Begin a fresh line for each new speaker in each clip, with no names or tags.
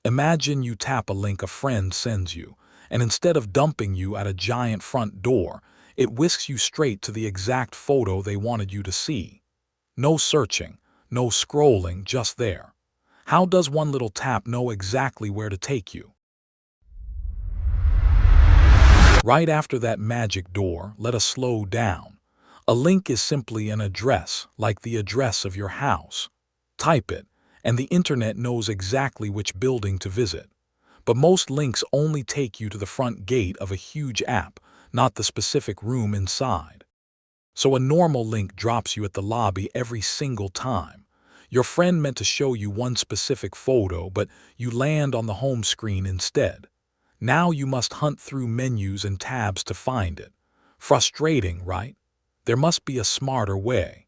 Imagine you tap a link a friend sends you, and instead of dumping you at a giant front door, it whisks you straight to the exact photo they wanted you to see. No searching, no scrolling, just there. How does one little tap know exactly where to take you? Right after that magic door, let us slow down. A link is simply an address, like the address of your house. Type it, and the internet knows exactly which building to visit. But most links only take you to the front gate of a huge app, not the specific room inside. So a normal link drops you at the lobby every single time. Your friend meant to show you one specific photo, but you land on the home screen instead. Now you must hunt through menus and tabs to find it. Frustrating, right? There must be a smarter way.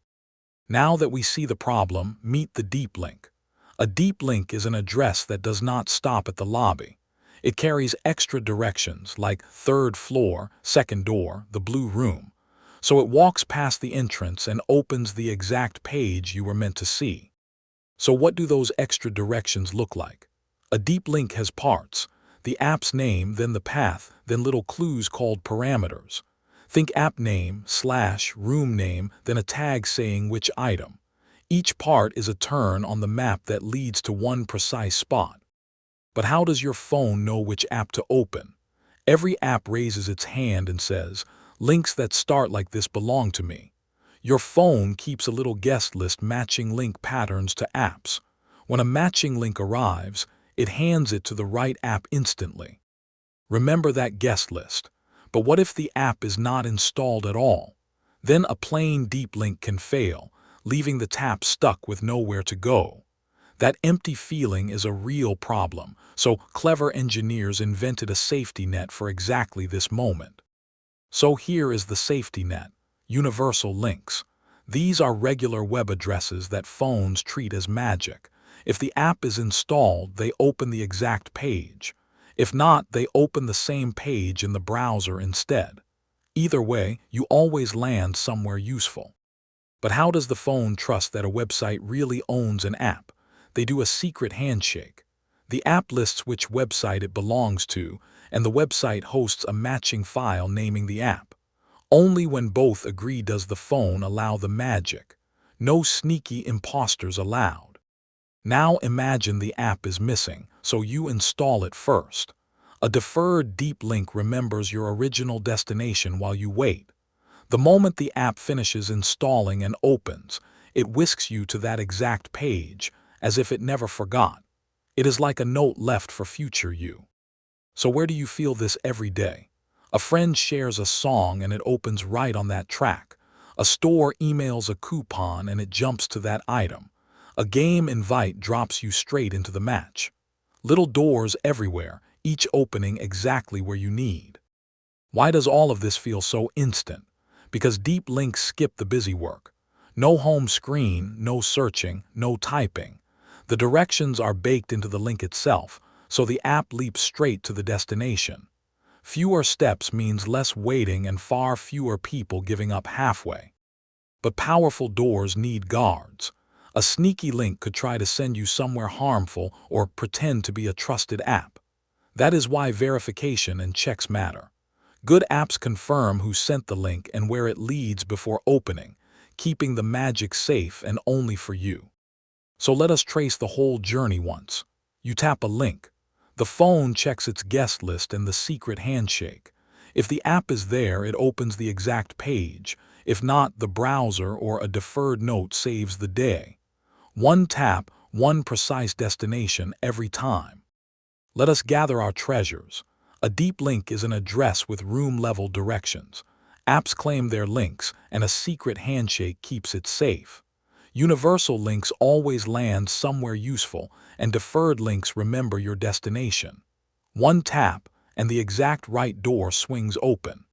Now that we see the problem, meet the deep link. A deep link is an address that does not stop at the lobby. It carries extra directions like third floor, second door, the blue room. So it walks past the entrance and opens the exact page you were meant to see. So what do those extra directions look like? A deep link has parts: the app's name, then the path, then little clues called parameters. Think app name, / room name, then a tag saying which item. Each part is a turn on the map that leads to one precise spot. But how does your phone know which app to open? Every app raises its hand and says, "Links that start like this belong to me." Your phone keeps a little guest list matching link patterns to apps. When a matching link arrives, it hands it to the right app instantly. Remember that guest list. But what if the app is not installed at all? Then a plain deep link can fail, leaving the tap stuck with nowhere to go. That empty feeling is a real problem, so clever engineers invented a safety net for exactly this moment. So here is the safety net: universal links. These are regular web addresses that phones treat as magic. If the app is installed, they open the exact page. If not, they open the same page in the browser instead. Either way, you always land somewhere useful. But how does the phone trust that a website really owns an app? They do a secret handshake. The app lists which website it belongs to, and the website hosts a matching file naming the app. Only when both agree does the phone allow the magic. No sneaky imposters allowed. Now imagine the app is missing, so you install it first. A deferred deep link remembers your original destination while you wait. The moment the app finishes installing and opens, it whisks you to that exact page, as if it never forgot. It is like a note left for future you. So where do you feel this every day? A friend shares a song and it opens right on that track. A store emails a coupon and it jumps to that item. A game invite drops you straight into the match. Little doors everywhere, each opening exactly where you need. Why does all of this feel so instant? Because deep links skip the busy work. No home screen, no searching, no typing. The directions are baked into the link itself, so the app leaps straight to the destination. Fewer steps means less waiting and far fewer people giving up halfway. But powerful doors need guards. A sneaky link could try to send you somewhere harmful or pretend to be a trusted app. That is why verification and checks matter. Good apps confirm who sent the link and where it leads before opening, keeping the magic safe and only for you. So let us trace the whole journey once. You tap a link. The phone checks its guest list and the secret handshake. If the app is there, it opens the exact page. If not, the browser or a deferred note saves the day. One tap, one precise destination every time. Let us gather our treasures. A deep link is an address with room-level directions. Apps claim their links, and a secret handshake keeps it safe. Universal links always land somewhere useful, and deferred links remember your destination. One tap, and the exact right door swings open.